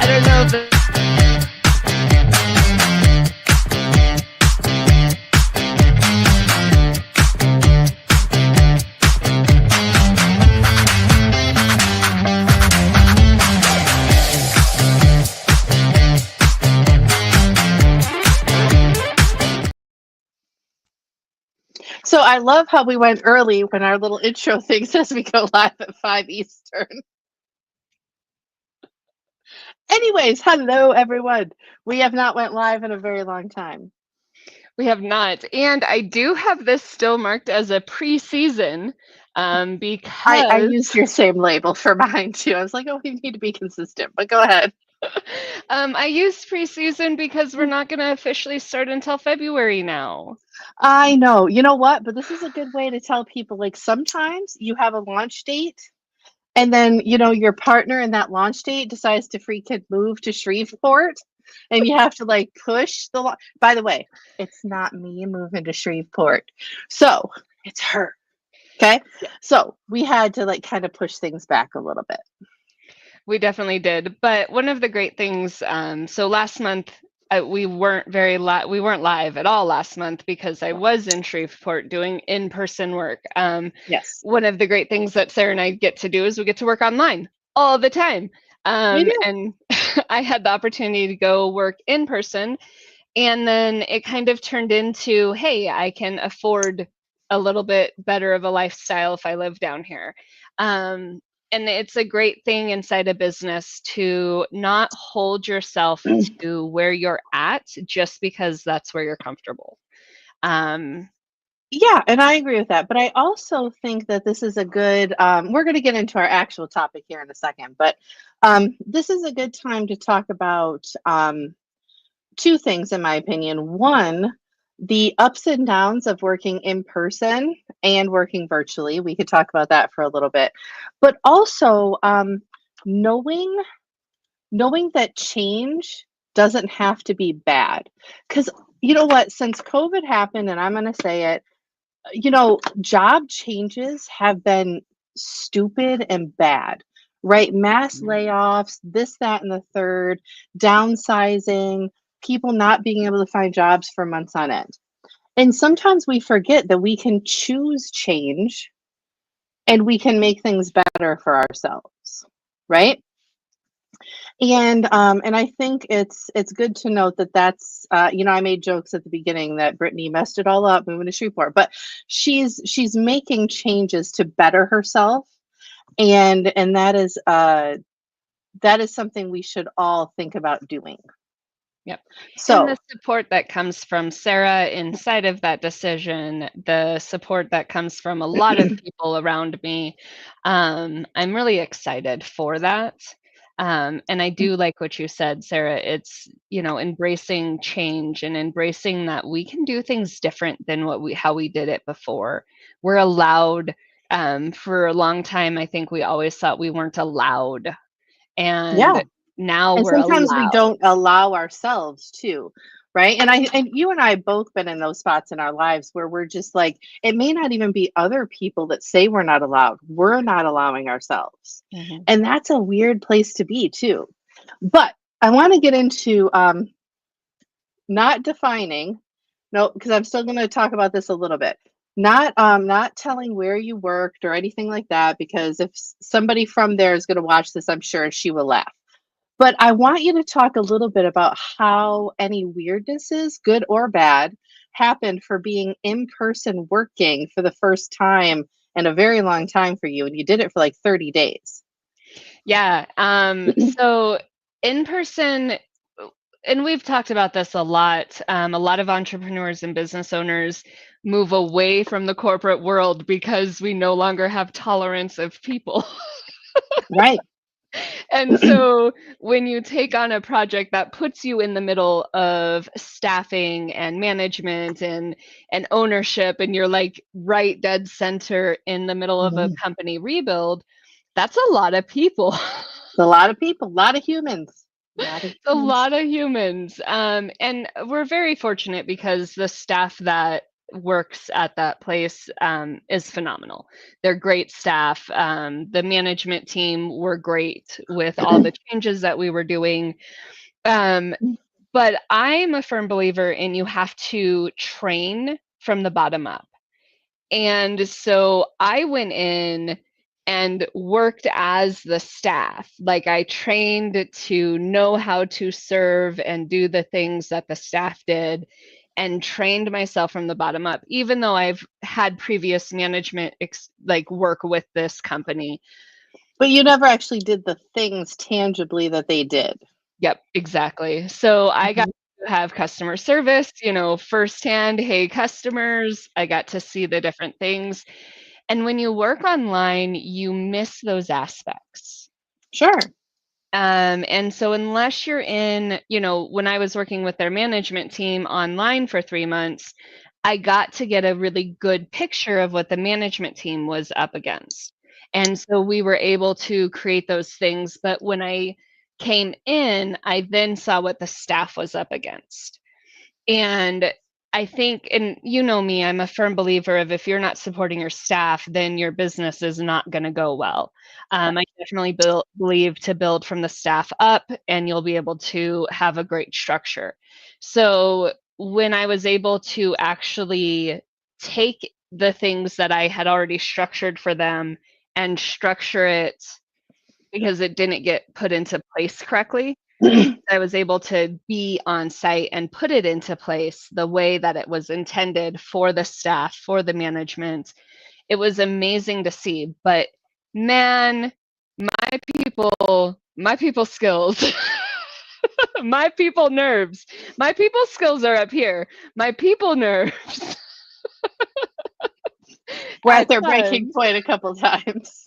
don't know the So I love how we went early when our little intro thing says we go live at 5 Eastern. Anyways, hello everyone. We have not went live in a very long time. We have not. And I do have this still marked as a pre-season I because used your same label for mine too. I was like, oh, we need to be consistent, but go ahead. I used pre-season because we're not going to officially start until February now. I know. You know what? But this is a good way to tell people like sometimes you have a launch date and then, your partner in that launch date decides to freaking move to Shreveport and you have to like push By the way, it's not me moving to Shreveport. So, it's her. Okay? Yeah, So, we had to like kind of push things back a little bit. we definitely did. But one of the great things, so last month we weren't we weren't live at all last month because I was in Shreveport doing in-person work. Yes. One of the great things that Sarah and I get to do is we get to work online all the time. We do. And I had the opportunity to go work in person. And then it kind of turned into, hey, I can afford a little bit better of a lifestyle if I live down here. And it's a great thing inside a business to not hold yourself to where you're at just because that's where you're comfortable. Um, Yeah, and I agree with that. But I also think that this is a good, we're going to get into our actual topic here in a second, but this is a good time to talk about two things, in my opinion. One, the ups and downs of working in person and working virtually. We could talk about that for a little bit. But also, knowing knowing that change doesn't have to be bad. Because you know what? Since COVID happened, and I'm going to say it, job changes have been stupid and bad, right? Mass layoffs, this, that, and the third, downsizing, people not being able to find jobs for months on end. And sometimes we forget that we can choose change and we can make things better for ourselves, right? And I think it's good to note that I made jokes at the beginning that Brittany messed it all up moving to Shreveport, but she's making changes to better herself, and that is something we should all think about doing. Yep. And So the support that comes from Sarah inside of that decision, the support that comes from a lot of people around me, I'm really excited for that. And I do like what you said, Sarah. It's, embracing change and embracing that we can do things different than how we did it before. We're allowed, for a long time, I think we always thought we weren't allowed. yeah, And now and we're sometimes we allowed. don't allow ourselves to, right? And you and I both been in those spots in our lives where we're just like, it may not even be other people that say we're not allowed. We're not allowing ourselves. Mhm. And that's a weird place to be too. But I want to get into not defining, no, because I'm still going to talk about this a little bit. Not telling where you worked or anything like that, because if somebody from there is going to watch this, I'm sure she will laugh. But I want you to talk a little bit about how any weirdnesses, good or bad, happened for being in person working for the first time in a very long time for you. And you did it for like 30 days. Yeah. So in person, and we've talked about this a lot. A lot of entrepreneurs and business owners move away from the corporate world because we no longer have tolerance of people. Right. And so when you take on a project that puts you in the middle of staffing and management and ownership, and you're like right dead center in the middle of a Mhm. company rebuild, that's a lot of people. A lot of people, a lot of humans. A lot of A humans. lot of humans. And we're very fortunate because the staff that works at that place is phenomenal. They're great staff. The management team were great with all the changes that we were doing. But I'm a firm believer in you have to train from the bottom up. And so I went in and worked as the staff. Like I trained to know how to serve and do the things that the staff did and trained myself from the bottom up, even though I've had previous management like work with this company. But you never actually did the things tangibly that they did. Yep, exactly. So I got Mhm. to have customer service, firsthand. Hey, customers, I got to see the different things. And when you work online, you miss those aspects. Sure. And so unless you're in, when I was working with their management team online for 3 months, I got to get a really good picture of what the management team was up against. And so we were able to create those things. But when I came in, I then saw what the staff was up against. And I think, and you know me, I'm a firm believer of if you're not supporting your staff, then your business is not going to go well. I definitely believe to build from the staff up, and you'll be able to have a great structure. So when I was able to actually take the things that I had already structured for them and structure it because it didn't get put into place correctly, I was able to be on site and put it into place the way that it was intended for the staff, for the management. It was amazing to see, but man, my people skills, my people nerves, my people skills are up here. My people nerves We're at at their breaking times. point a couple times.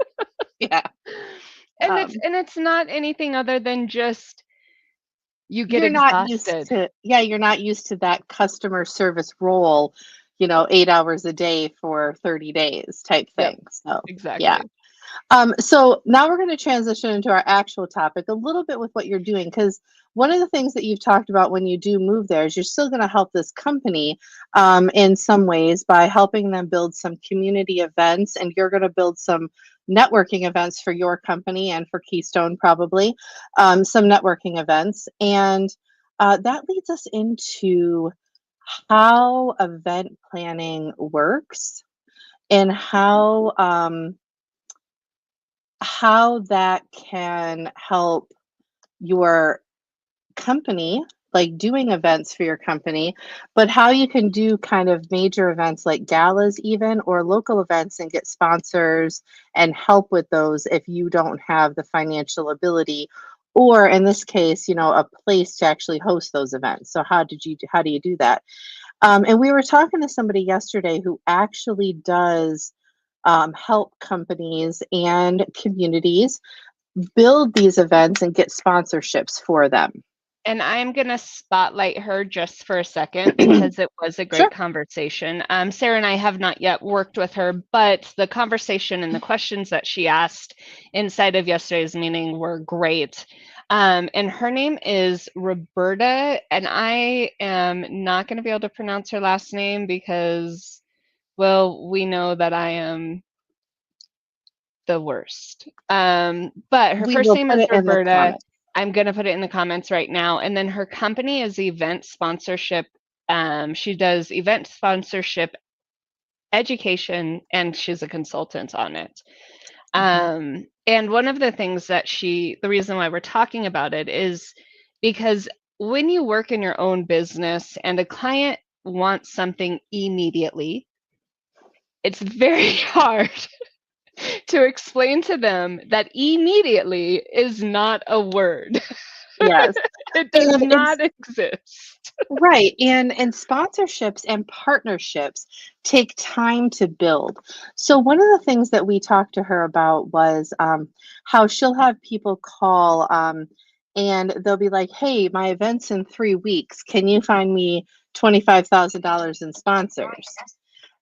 Yeah. And it's Um, and it's not anything other than just you get you're not used exhausted. to, yeah, you're not used to that customer service role, 8 hours a day for 30 days type Yep, thing. So, yeah. exactly. So now we're going to transition into our actual topic a little bit with what you're doing, because one of the things that you've talked about when you do move there is you're still going to help this company in some ways by helping them build some community events, and you're going to build some networking events for your company and for Keystone, probably some networking events. And that leads us into how event planning works and how that can help your company, like doing events for your company, but how you can do kind of major events like galas, even, or local events, and get sponsors and help with those if you don't have the financial ability, or in this case, a place to actually host those events. So how do you do that? And we were talking to somebody yesterday who actually does help companies and communities build these events and get sponsorships for them. And I'm going to spotlight her just for a second because it was a great Sure. conversation. Sarah and I have not yet worked with her, but the conversation and the questions that she asked inside of yesterday's meeting were great. And her name is Roberta, and I am not going to be able to pronounce her last name because, well, we know that I am the worst. But her We first will name put is it in the Roberta. comments. I'm gonna put it in the comments right now. And then her company is event sponsorship. She does event sponsorship education, and she's a consultant on it. Mhm. And one of the things that the reason why we're talking about it is because when you work in your own business and a client wants something immediately, it's very hard to explain to them that immediately is not a word. Yes. It does And not exist. right. And sponsorships and partnerships take time to build. So one of the things that we talked to her about was how she'll have people call and they'll be like, "Hey, my event's in 3 weeks. Can you find me $25,000 in sponsors?"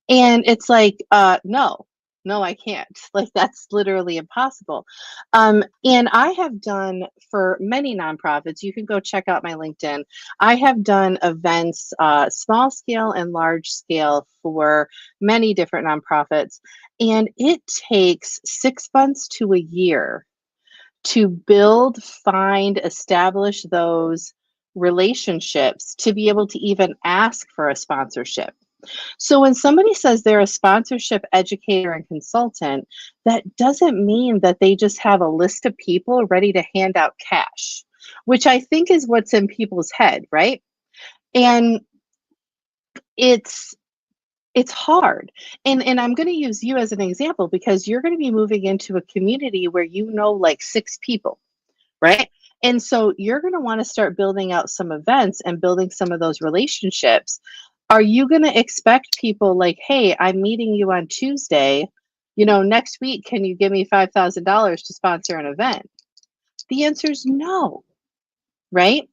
And it's like, no. no, I can't. Like, that's literally impossible. And I have done for many nonprofits, you can go check out my LinkedIn. I have done events, small scale and large scale for many different nonprofits. And it takes 6 months to a year to build, find, establish those relationships to be able to even ask for a sponsorship. So when somebody says they're a sponsorship educator and consultant, that doesn't mean that they just have a list of people ready to hand out cash, which I think is what's in people's head, right? And it's it's hard. And I'm going to use you as an example because you're going to be moving into a community where you know like 6 people, right? And so you're going to want to start building out some events and building some of those relationships. Are you going to expect people like, hey, I'm meeting you on Tuesday, next week, can you give me $5,000 to sponsor an event? The answer is no, right?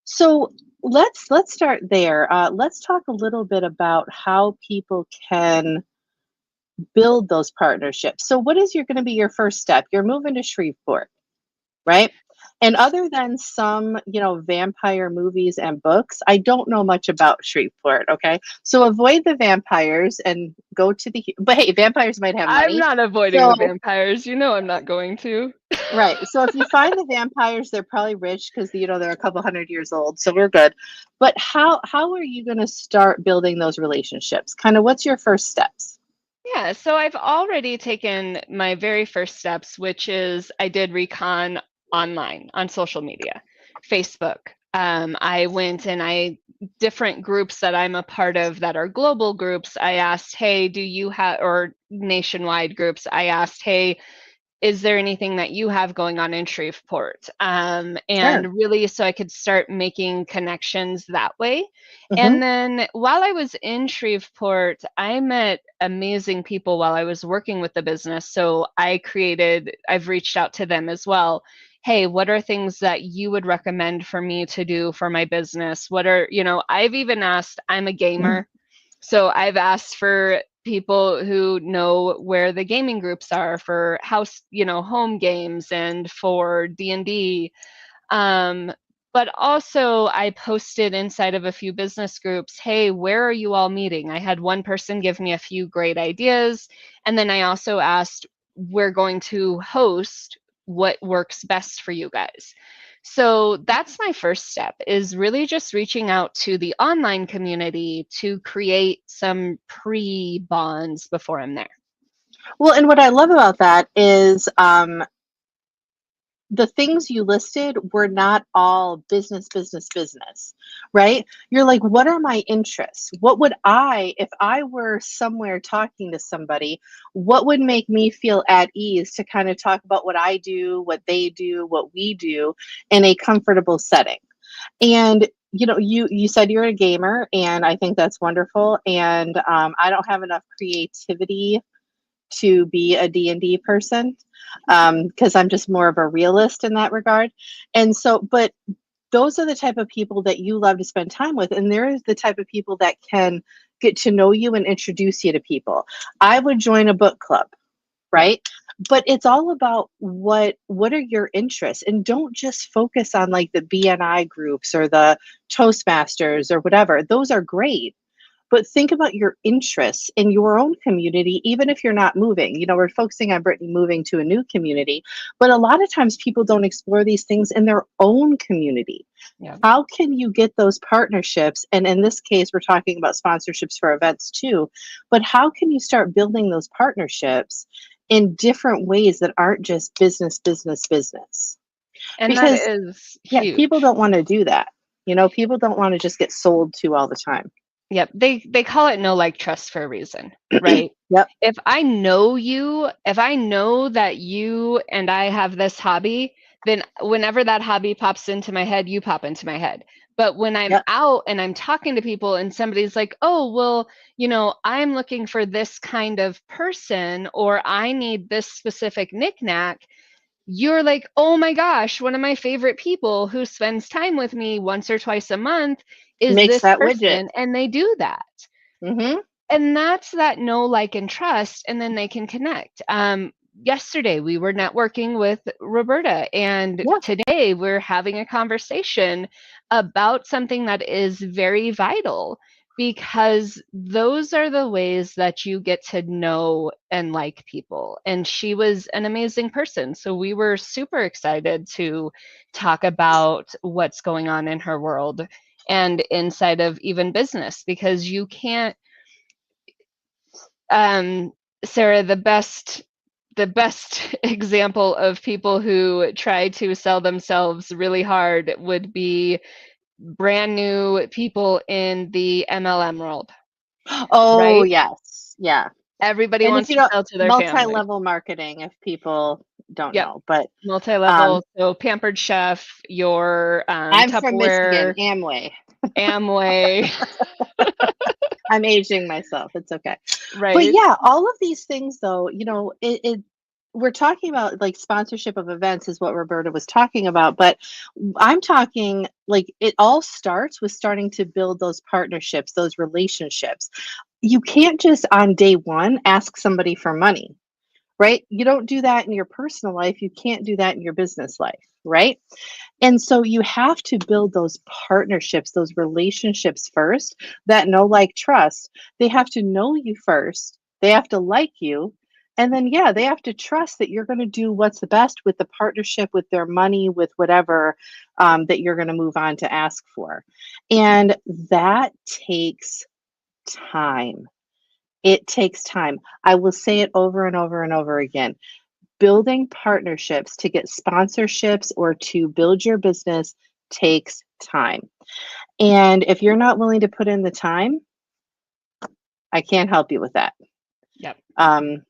So let's start there. Let's talk a little bit about how people can build those partnerships. So what is going to be your first step? You're moving to Shreveport, right? And other than some, vampire movies and books, I don't know much about Shreveport, okay? So avoid the vampires and go to but hey, vampires might have I'm money. not avoiding So, the vampires. You know I'm not going to. right. So if you find the vampires, they're probably rich because they're a couple hundred years old, so we're good. But how are you going to start building those relationships? Kind of what's your first steps? Yeah, so I've already taken my very first steps, which is I did recon online on social media, Facebook. I went and different groups that I'm a part of that are global groups, I asked, hey, do you have, or nationwide groups, I asked, hey, is there anything that you have going on in Shreveport? Sure. And really, so I could start making connections that way. Hmm. And then while I was in Shreveport, I met amazing people while I was working with the business. So I've reached out to them as well. Hey, what are things that you would recommend for me to do for my business? I've even asked, I'm a gamer. So I've asked for people who know where the gaming groups are for home games and for D&D. Um, but also I posted inside of a few business groups, hey, where are you all meeting? I had one person give me a few great ideas. And then I also asked, we're going to host, what works best for you guys? So that's my first step, is really just reaching out to the online community to create some pre-bonds before I'm there. Well, and what I love about that is the things you listed were not all business, business, business, right? You're like, what are my interests? What would if I were somewhere talking to somebody, what would make me feel at ease to kind of talk about what I do, what they do, what we do in a comfortable setting? And you said you're a gamer, and I think that's wonderful. And I don't have enough creativity to be a D&D person because I'm just more of a realist in that regard. And so, but those are the type of people that you love to spend time with. And they're the type of people that can get to know you and introduce you to people. I would join a book club, Yeah. right? But it's all about what are your interests, and don't just focus on like the BNI groups or the Toastmasters or whatever. Those are great, but think about your interests in your own community, even if you're not moving. We're focusing on Brittany moving to a new community, but a lot of times people don't explore these things in their own community. Yeah. How can you get those partnerships? And in this case, we're talking about sponsorships for events too, but how can you start building those partnerships in different ways that aren't just business, business, business? And that Because, is yeah, people huge. don't want to do that. People don't want to just get sold to all the time. Yep. They call it no like trust for a reason, right? Yep. If I know you, if I know that you and I have this hobby, then whenever that hobby pops into my head, you pop into my head. But when I'm Yep. out and I'm talking to people and somebody's like, oh, well, I'm looking for this kind of person, or I need this specific knickknack, you're like, oh my gosh, one of my favorite people who spends time with me once or twice a month is Makes this that widget. person, and they do that. Mhm. And that's that know, like, and trust, and then they can connect. Yesterday we were networking with Roberta, and Yeah. today we're having a conversation about something that is very vital, because those are the ways that you get to know and like people. And she was an amazing person. So we were super excited to talk about what's going on in her world and inside of even business, because you can't, Sarah, the best example of people who try to sell themselves really hard would be brand new people in the MLM world, Oh, right? yes. Yeah. Everybody And if wants you to don't, sell to their family. multi-level marketing, if people don't Yep. know, but um, Multi-level, so Pampered Chef, your I'm from Michigan, Tupperware, Amway. Amway, I'm aging myself. It's okay. But right? yeah, all of these things though, we're talking about like sponsorship of events is what Roberta was talking about, but I'm talking like it all starts with starting to build those partnerships, those relationships. You can't just on day one ask somebody for money, right? You don't do that in your personal life. You can't do that in your business life, right? And so you have to build those partnerships, those relationships first that know, like, trust. They have to know you first. They have to like you. And then, yeah, they have to trust that you're going to do what's the best with the partnership, with their money, with whatever that you're going to move on to ask for. And that takes time. It takes time. I will say it over and over and over again. Building partnerships to get sponsorships or to build your business takes time. And if you're not willing to put in the time, I can't help you with that. Yep. Um,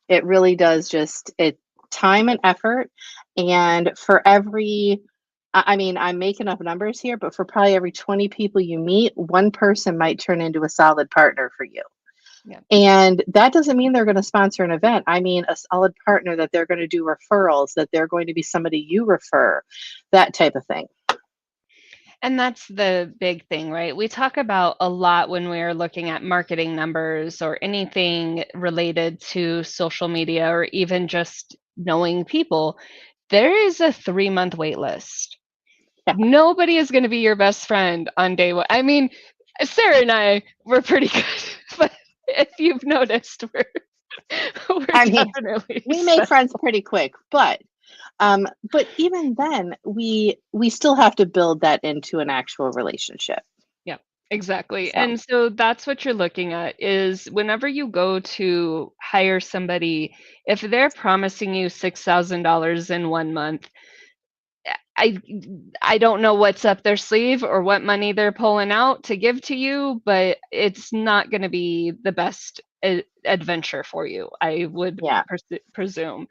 it really does just it time and effort. And for every, I mean, I'm making up numbers here, but for probably every 20 people you meet, one person might turn into a solid partner for you. Yep. And that doesn't mean they're going to sponsor an event. I mean, a solid partner that they're going to do referrals, that they're going to be somebody you refer, that type of thing. And that's the big thing, right? We talk about a lot when we're looking at marketing numbers or anything related to social media or even just knowing people. There is a 3-month wait list. Yeah. Nobody is going to be your best friend on day one. I mean, Sarah and I were pretty good, but if you've noticed, we're I mean, definitely we make special. friends pretty quick, but even then we still have to build that into an actual relationship. Yeah, exactly. So, And so that's what you're looking at is whenever you go to hire somebody, if they're promising you $6,000 in 1 month, I I don't know what's up their sleeve or what money they're pulling out to give to you, but it's not going to be the best adventure for you, I would yeah. presume.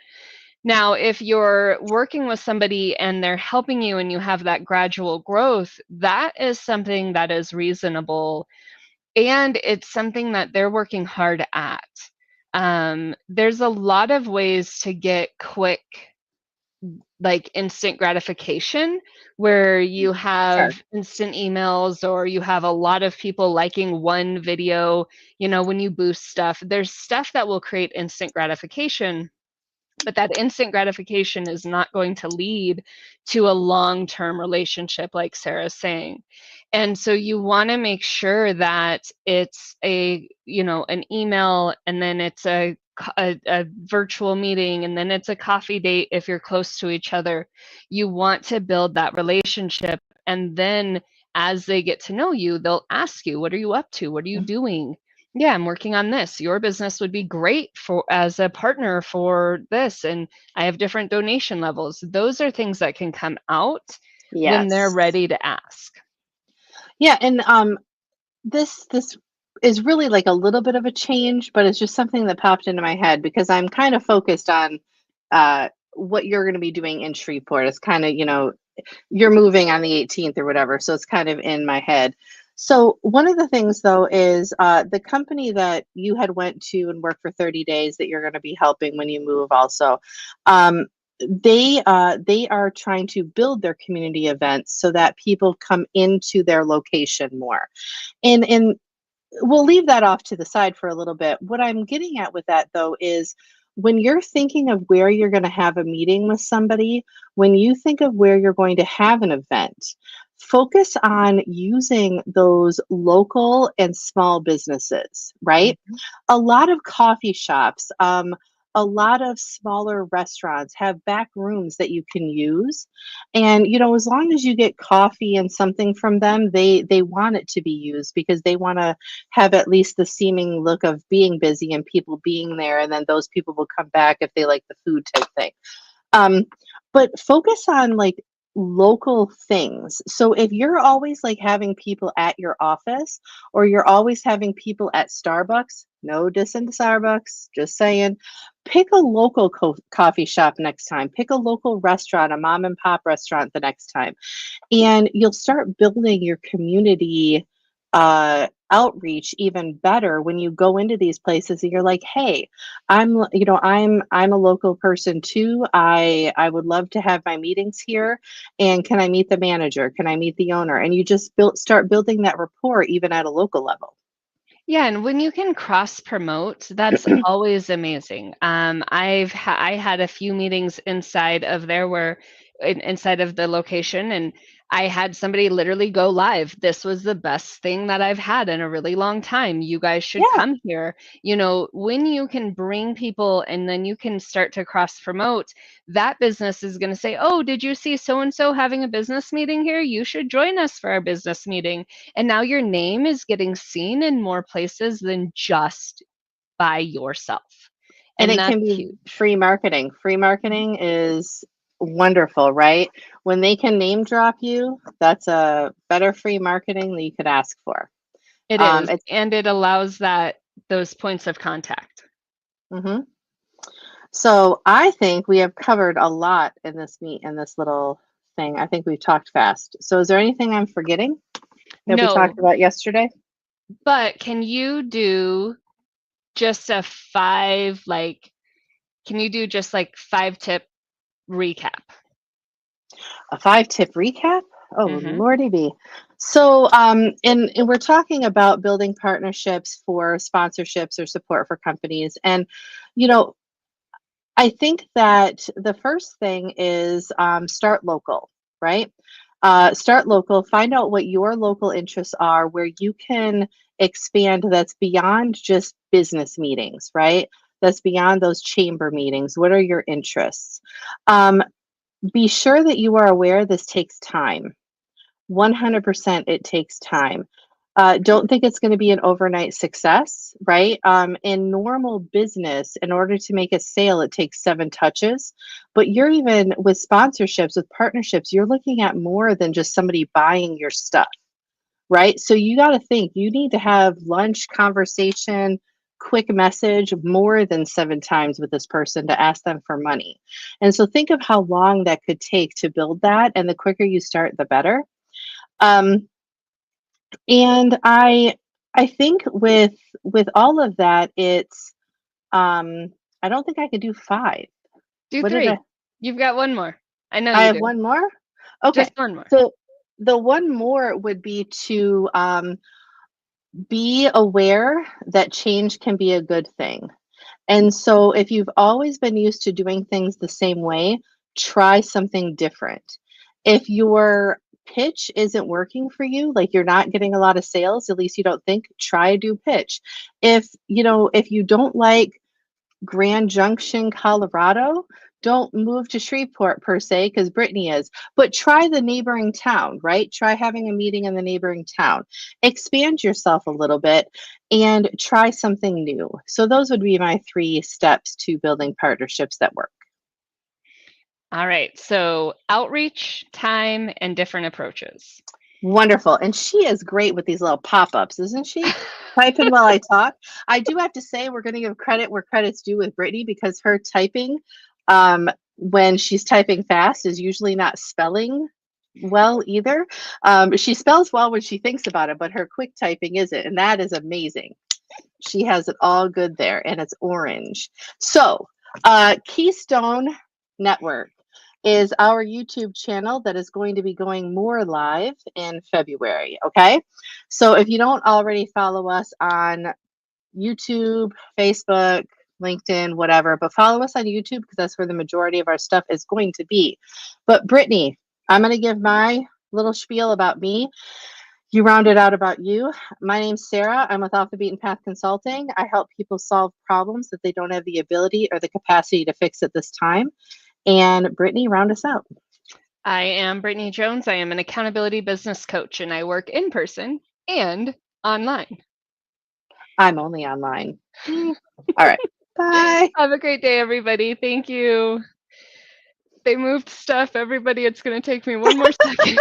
Now, if you're working with somebody and they're helping you and you have that gradual growth, that is something that is reasonable, and it's something that they're working hard at. There's a lot of ways to get quick, like instant gratification, where you Sure. have instant emails or you have a lot of people liking one video. When you boost stuff, there's stuff that will create instant gratification, but that instant gratification is not going to lead to a long-term relationship, like Sarah's saying. And so you want to make sure that it's an email, and then it's a virtual meeting, and then it's a coffee date if you're close to each other. You want to build that relationship, and then as they get to know you, they'll ask you, what are you up to? What are you doing? Yeah, I'm working on this. Your business would be great for as a partner for this, and I have different donation levels. Those are things that can come out when they're Yes. ready to ask. Yeah, and this is really like a little bit of a change, but it's just something that popped into my head because I'm kind of focused on what you're going to be doing in Shreveport. It's kind of, you're moving on the 18th or whatever, so it's kind of in my head. So one of the things though is the company that you had went to and worked for 30 days that you're going to be helping when you move also. Um, they are trying to build their community events so that people come into their location more. And we'll leave that off to the side for a little bit. What I'm getting at with that though is when you're thinking of where you're going to have a meeting with somebody, when you think of where you're going to have an event, focus on using those local and small businesses, right? Mhm. A lot of coffee shops, a lot of smaller restaurants have back rooms that you can use. And as long as you get coffee and something from them, they want it to be used because they want to have at least the seeming look of being busy and people being there, and then those people will come back if they like the food type thing. Um, but focus on like local things. So if you're always like having people at your office or you're always having people at Starbucks, no diss into Starbucks, just saying, pick a local coffee shop next time. Pick a local restaurant, a mom and pop restaurant the next time, and you'll start building your community outreach even better when you go into these places and you're like, hey, I'm a local person too. I would love to have my meetings here, and can I meet the manager, can I meet the owner, and you just start building that rapport even at a local level. Yeah, and when you can cross promote, that's always amazing. I had a few meetings inside of there where inside of the location, and I had somebody literally go live. This was the best thing that I've had in a really long time. You guys should Yeah. come here. When you can bring people and then you can start to cross promote, that business is going to say, "Oh, did you see so and so having a business meeting here? You should join us for our business meeting." And now your name is getting seen in more places than just by yourself. And And it that's can be huge. free marketing. Free marketing is wonderful, right? When they can name drop you, that's a better free marketing than you could ask for. It is. It's And it allows those points of contact. mhm. So I think we have covered a lot in this little thing. I think we've talked fast. So is there anything I'm forgetting that we No, talked about yesterday? but can you do just a can you do just like 5 tip recap? A 5 tip recap? Oh, Hmm. lordy be. So, and we're talking about building partnerships for sponsorships or support for companies. And, you know, I think that the first thing is start local, right? Start local, find out what your local interests are, where you can expand that's beyond just business meetings, right? That's beyond those chamber meetings. What are your interests? Um, be sure that you are aware this takes time. 100% it takes time. Don't think it's going to be an overnight success, right? In normal business, in order to make a sale, it takes 7 touches. But you're even with sponsorships, with partnerships, you're looking at more than just somebody buying your stuff, right? So you got to think you need to have lunch, conversation, quick message more than 7 times with this person to ask them for money. And so think of how long that could take to build that. And the quicker you start, the better. Um, and I think with all of that, it's I don't think I could do 5. Do What did I? 3. You've got one more. I know I you have do. one more. Okay, Just one more. so the one more would be to be aware that change can be a good thing. And so if you've always been used to doing things the same way, try something different. If your pitch isn't working for you, like you're not getting a lot of sales, at least you don't think, try a new pitch. If you don't like Grand Junction, Colorado, don't move to Shreveport per se, because Brittany is, but try the neighboring town, right? Try having a meeting in the neighboring town. Expand yourself a little bit and try something new. So, those would be my 3 steps to building partnerships that work. All right. So outreach, time, and different approaches. Wonderful. And she is great with these little pop ups, isn't she? Typing while I talk. I do have to say, we're going to give credit where credit's due with Brittany because her typing, when she's typing fast, is usually not spelling well either. She spells well when she thinks about it, but her quick typing isn't. And that is amazing. She has it all good there and it's orange. So, Keystone Network. is our YouTube channel that is going to be going more live in February. Okay. So if you don't already follow us on YouTube, Facebook, LinkedIn, whatever, but follow us on YouTube because that's where the majority of our stuff is going to be. But Brittany, I'm going to give my little spiel about me. You rounded out about you. My name's Sarah. I'm with Off the Beaten Path Consulting. I help people solve problems that they don't have the ability or the capacity to fix at this time. And Brittany, round us out. I am Brittany Jones. I am an accountability business coach, and I work in person and online. I'm only online. All right. Bye. Have a great day, everybody. Thank you. They moved stuff, everybody. It's going to take me one more second.